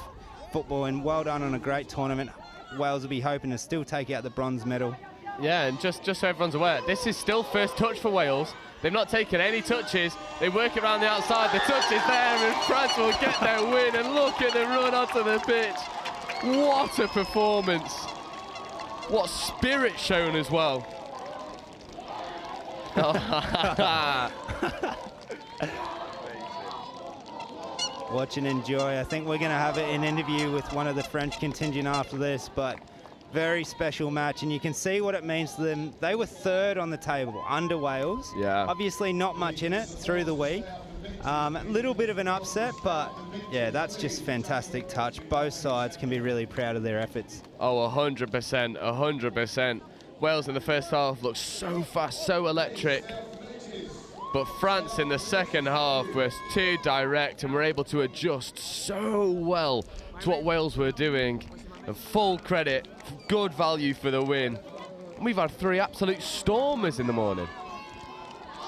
football and well done on a great tournament. Wales will be hoping to still take out the bronze medal.
Yeah, and just so everyone's aware, this is still first touch for Wales. They've not taken any touches. They work it around the outside. The touch is there, and France will get their win. And look at them run onto the pitch. What a performance. What spirit shown as well.
Watch and enjoy. I think we're going to have an interview with one of the French contingent after this, but very special match, and you can see what it means to them. They were third on the table, under Wales.
Yeah.
Obviously not much in it through the week. A little bit of an upset, but yeah, that's just fantastic touch. Both sides can be really proud of their efforts.
Oh, 100%, 100%. Wales in the first half looked so fast, so electric. But France in the second half was too direct and were able to adjust so well to what Wales were doing. And full credit, good value for the win. And we've had 3 absolute stormers in the morning.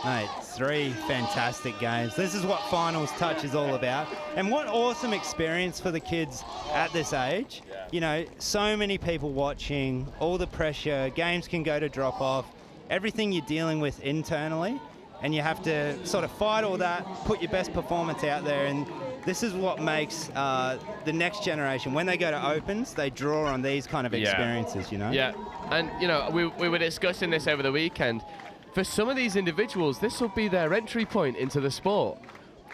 Mate, 3 fantastic games. This is what finals touch is all about. And what awesome experience for the kids at this age. You know, so many people watching, all the pressure, games can go to drop off, everything you're dealing with internally, and you have to sort of fight all that, put your best performance out there, and this is what makes the next generation, when they go to Opens, they draw on these kind of experiences, you know?
Yeah, and you know, we were discussing this over the weekend. For some of these individuals, this will be their entry point into the sport.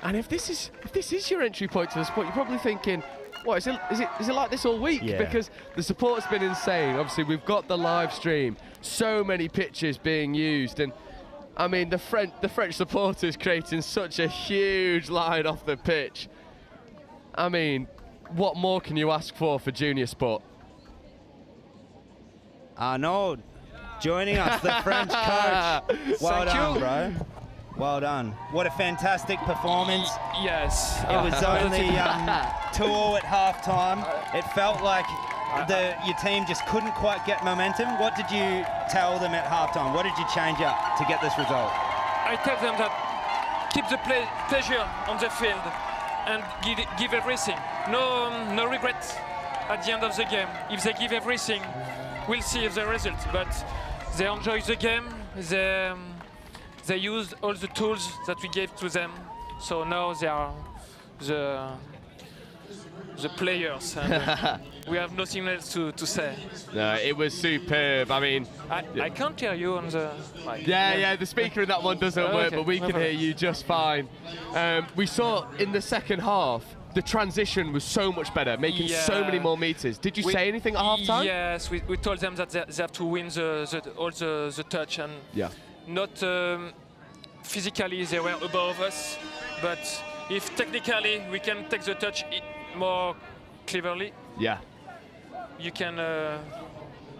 And if this is your entry point to the sport, you're probably thinking, what, is it like this all week?
Yeah.
Because the support's been insane. Obviously, we've got the live stream, so many pitches being used, and I mean, the French supporters creating such a huge line off the pitch. I mean, what more can you ask for junior sport?
Arnaud, joining us, the French coach. Well done, bro. Well done. What a fantastic performance.
Yes.
It was only 2-2 at halftime. It felt like your team just couldn't quite get momentum. What did you tell them at halftime? What did you change up to get this result?
I tell them that keep the pleasure on the field and give everything. No regrets at the end of the game. If they give everything, we'll see the result. But they enjoy the game. They used all the tools that we gave to them. So now they are the players. And, we have nothing else to say.
No, it was superb. I mean,
I can't hear you on the mic.
Yeah, the speaker in that one doesn't work,
okay.
but we can hear you just fine. We saw in the second half, the transition was so much better, making so many more meters. Did you say anything at half time?
Yes, we told them that they have to win all the touch, and not physically they were above us, but if technically we can take the touch more cleverly, you can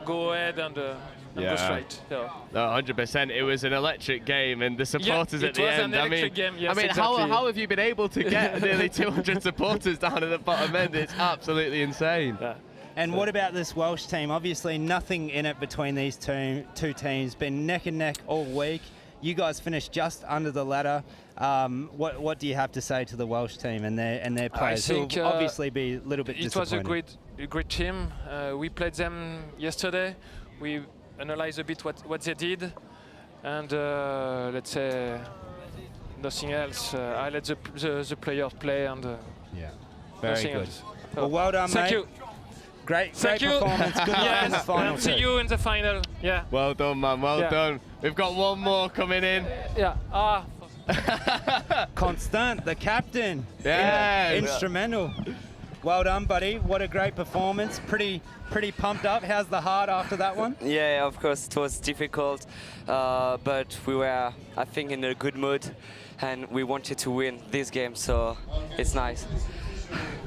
go ahead and go straight. Yeah.
No, 100%. It was an electric game, and the supporters at the end.
I mean,
how have you been able to get nearly 200 supporters down at the bottom end? It's absolutely insane.
Yeah.
And what about this Welsh team? Obviously, nothing in it between these two teams. Been neck and neck all week. You guys finished just under the ladder. What do you have to say to the Welsh team and their players, who will obviously be a little bit disappointed?
It was a great team. We played them yesterday. We analyzed a bit what they did, and let's say nothing else. I let the players play, and
very good.
Else.
Well done,
Thank
mate.
you.
Great performance. Good luck in the final.
See you in the final. Yeah.
Well done, man. Well done. We've got one more coming in.
Yeah.
Constant, the captain.
Yeah.
Instrumental. Well done, buddy. What a great performance. Pretty pumped up. How's the heart after that one?
Yeah, of course, it was difficult, but we were, I think, in a good mood, and we wanted to win this game, so it's nice.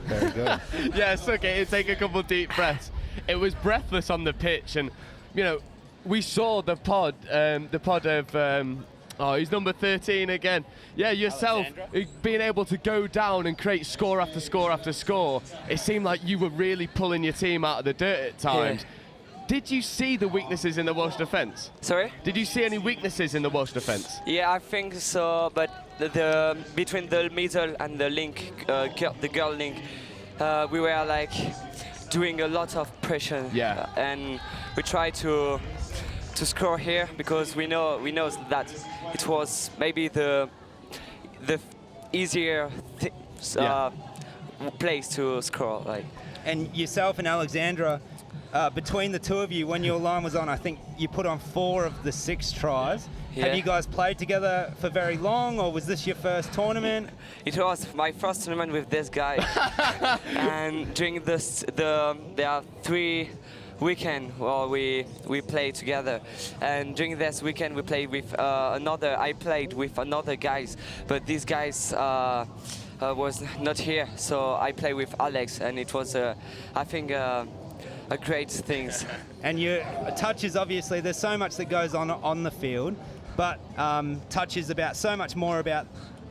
Very good.
Yes, okay, take a couple deep breaths. It was breathless on the pitch, and, you know, we saw the pod of... he's number 13 again. Yeah, yourself, being able to go down and create score after score after score. It seemed like you were really pulling your team out of the dirt at times. Yeah. Did you see the weaknesses in the Welsh defence?
Sorry?
Did you see any weaknesses in the Welsh defence?
Yeah, I think so, but between the middle and the link, the girl link, we were like doing a lot of pressure.
Yeah.
And we tried to to score here because we know that it was maybe the easier place to score. Like.
And yourself and Alexandra, between the two of you, when your line was on, I think you put on 4 of the 6 tries.
Yeah.
Have you guys played together for very long, or was this your first tournament?
It was my first tournament with this guy. And during this, there are 3 weekends where we play together. And during this weekend, we played with I played with another guys, but these guys was not here, so I played with Alex, and it was, I think, a great thing.
And your touches, obviously, there's so much that goes on the field, but touches about so much more about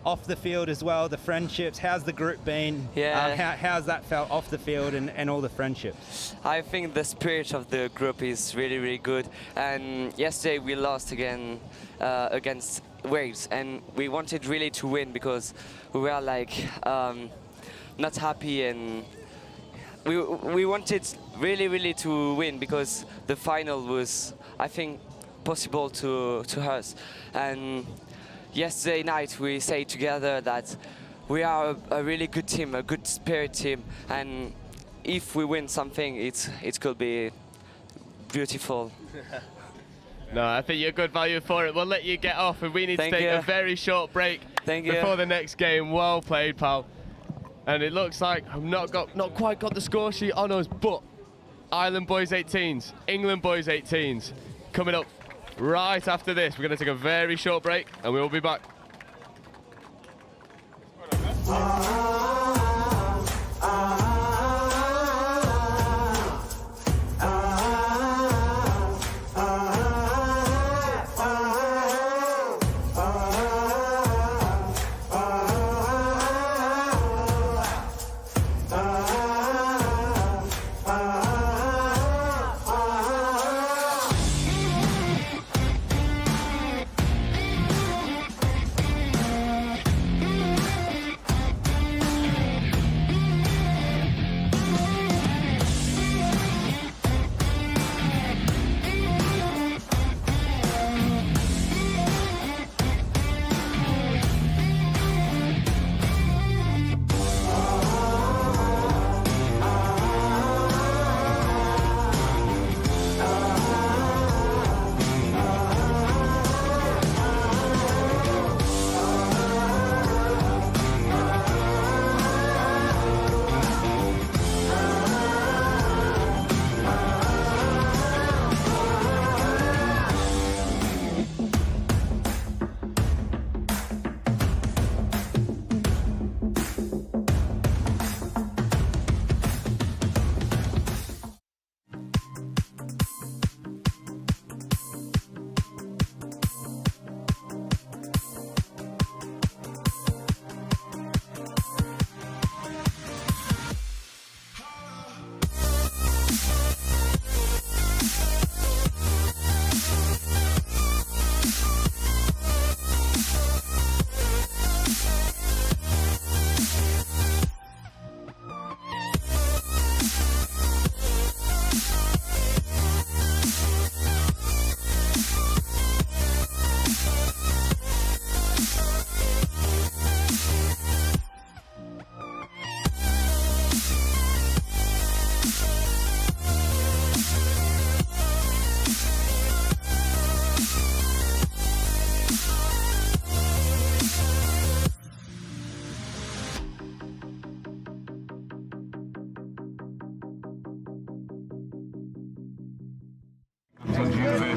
off the field as well, the friendships. How's the group been?
Yeah.
How's that felt off the field and all the friendships?
I think the spirit of the group is really, really good. And yesterday we lost again against Wales, and we wanted really to win because we were like not happy, and we wanted really to win because the final was, I think, possible to us. And yesterday night we say together that we are a really good team, a good spirit team, and if we win something, it could be beautiful.
No, I think you're good value for it. We'll let you get off, and we need to take a very short break before the next game. Well played, pal. And it looks like I've not quite got the score sheet on us, but Ireland boys 18s, England boys 18s, coming up right after this. We're going to take a very short break, and we will be back.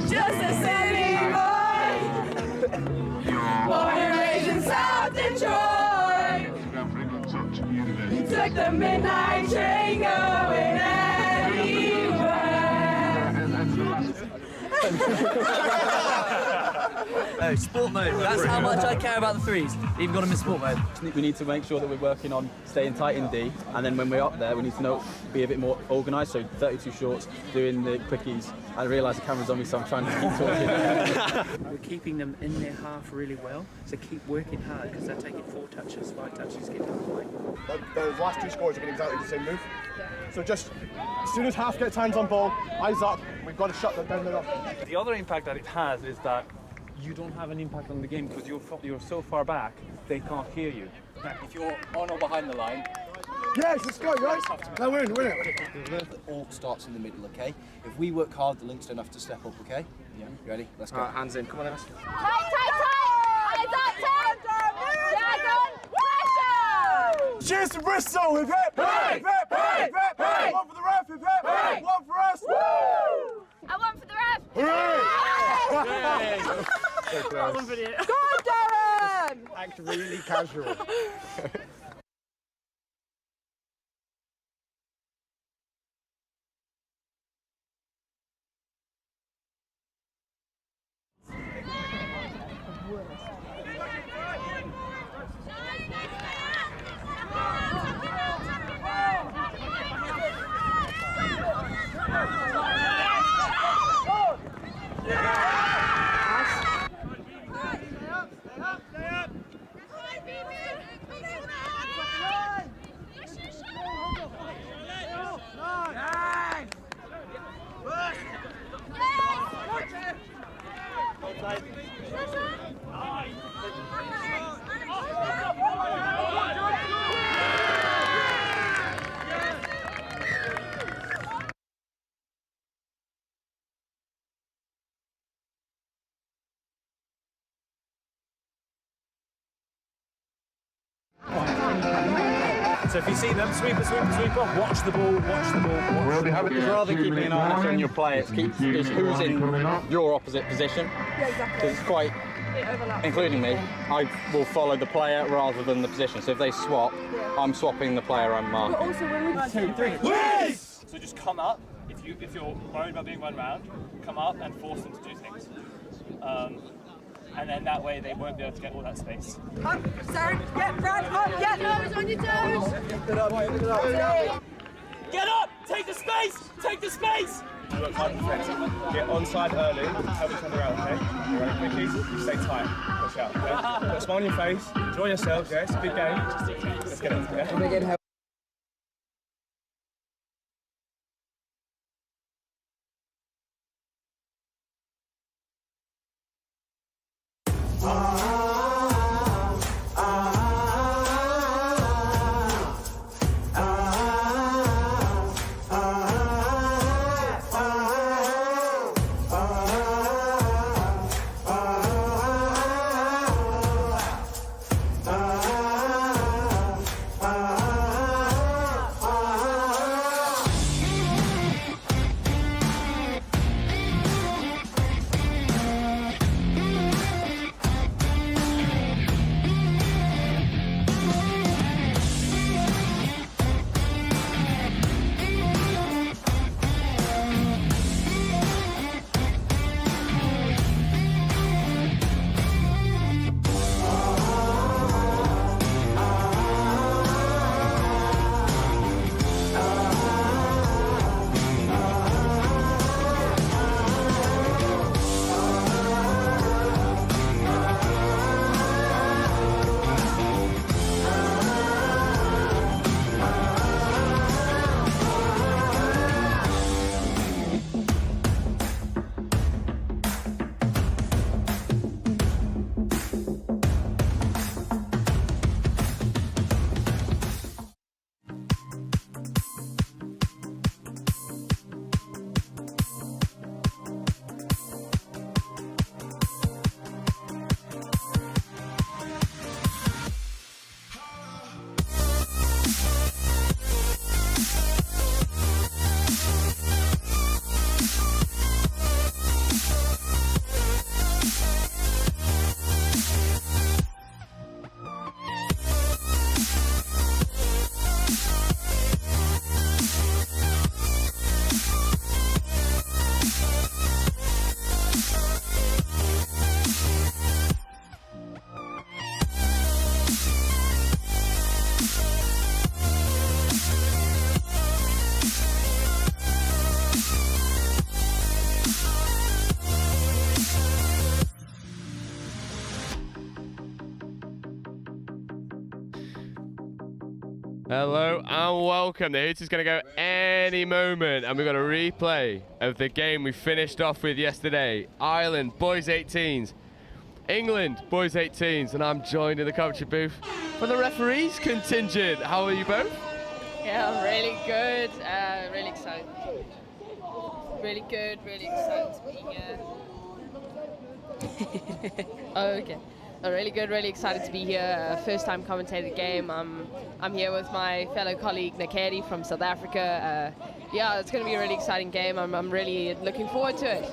Just a city boy, born and raised in South Detroit. Took the midnight train going anywhere.
Oh, sport mode. That's how much I care about the threes. Even got them in sport mode.
We need to make sure that we're working on staying tight in D, and then when we're up there, we need to be a bit more organised. So 32 shorts, doing the quickies. I realise the camera's on me, so I'm trying to keep talking.
We're keeping them in their half really well, so keep working hard because they're taking 4 touches, 5 touches, get them playing.
Those last 2 scores have been exactly the same move. So just as soon as half gets hands on ball, eyes up, we've got to shut them down.
The other impact that it has is that you don't have an impact on the game because you're so far back, they can't hear you.
If you're on or behind the line,
yes, let's go, right? Now win it.
The all starts in the middle, okay? If we work hard, the links don't have to step up, okay? Yeah. You ready? Let's go.
hands in. Come on, Ems.
Tight! Eyes up, pressure!
Cheers to Bristol! Hip hip! Hip hip! Hip hip! One for the ref! Hip hip! Hey! One for us! Woo!
I want for the ref!
Hooray!
That was video. Go on, Darren!
Act really casual.
So if you see them, sweeper, watch the ball,
Rather than keeping an eye on your play, it's who's in your opposite position.
Yeah, exactly.
Because it's quite, including me, I will follow the player rather than the position. So if they swap, I'm swapping the player I'm marking.
But also when we
2, 3.
Yes! So just come up. If you're worried about being run round, come up and force them to do things. And then that way they won't be able to get all that space.
Up, Sarah, get Brad, up, get toes on your toes!
Get up! Take the space! Take the space!
You work hard defense. Get onside early, help each other out, okay? You're running quickies, you stay tight, push out, okay? Put a smile on your face, enjoy yourselves, yeah? It's a big game. Let's get it, yeah?
Hello and welcome. The Hoot is going to go any moment, and we've got a replay of the game we finished off with yesterday. Ireland, boys 18s. England, boys 18s. And I'm joined in the commentary booth for the referees contingent. How are you both?
Yeah, I'm really good. Really excited. Really good, really excited to be here. Oh, okay. Really good, really excited to be here. First time commentating the game. I'm here with my fellow colleague Nakedi from South Africa. Yeah, it's going to be a really exciting game. I'm really looking forward to it.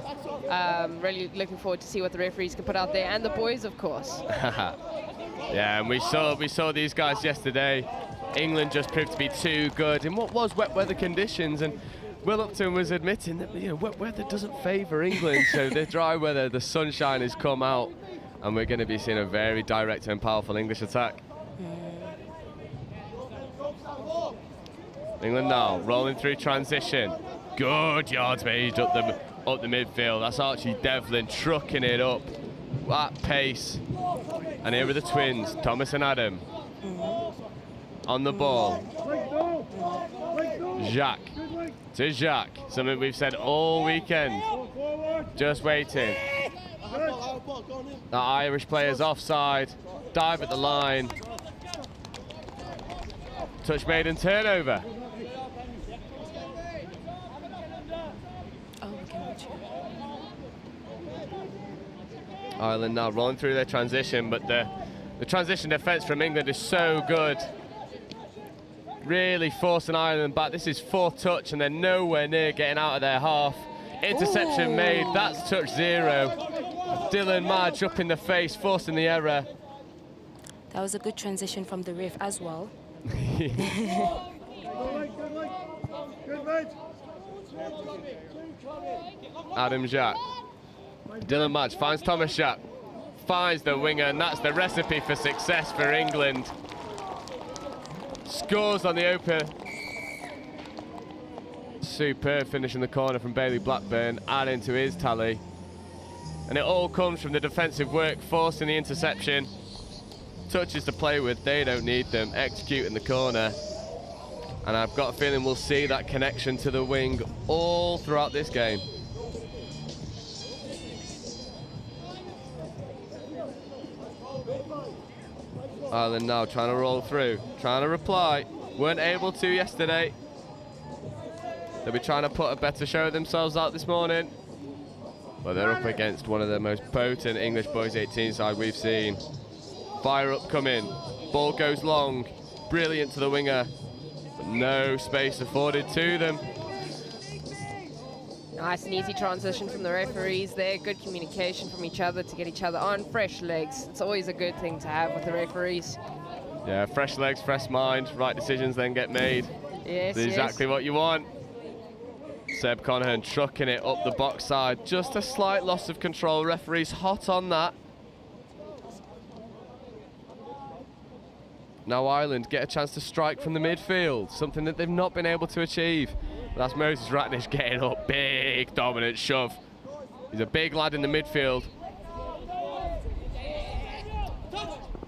Really looking forward to see what the referees can put out there, and the boys, of course.
Yeah, and we saw these guys yesterday. England just proved to be too good in what was wet weather conditions, and Will Upton was admitting that wet weather doesn't favour England. So the dry weather, the sunshine has come out, and we're going to be seeing a very direct and powerful English attack. England now rolling through transition. Good yards made up the midfield. That's Archie Devlin trucking it up at pace. And here are the twins, Thomas and Adam. On the ball. Jacques to Jacques. Something we've said all weekend. Just waiting. The Irish player's offside. Dive at the line. Touch made and turnover. Ireland now rolling through their transition, but the transition defence from England is so good. Really forcing Ireland back. This is fourth touch and they're nowhere near getting out of their half. Interception made, that's touch 0. Dylan Madge up in the face, forcing the error.
That was a good transition from the ref as well.
Adam Jacques. Dylan Madge finds Thomas Jacques. Finds the winger, and that's the recipe for success for England. Scores on the open. Superb finish in the corner from Bailey Blackburn, adding to his tally. And it all comes from the defensive work, forcing the interception. Touches to play with, they don't need them. Execute in the corner. And I've got a feeling we'll see that connection to the wing all throughout this game. Ireland now trying to roll through, trying to reply. Weren't able to yesterday. They'll be trying to put a better show of themselves out this morning. But they're up against one of the most potent English boys 18 side we've seen. Fire up coming, ball goes long, brilliant to the winger, but no space afforded to them.
Nice and easy transition from the referees there. Good communication from each other to get each other on fresh legs. It's always a good thing to have with the referees.
Yeah, fresh legs, fresh mind, right decisions then get made.
Yes,
That's exactly what you want. Seb Conahan trucking it up the box side. Just a slight loss of control. Referees hot on that. Now Ireland get a chance to strike from the midfield, something that they've not been able to achieve. That's Moses Ratnish getting up, big dominant shove. He's a big lad in the midfield.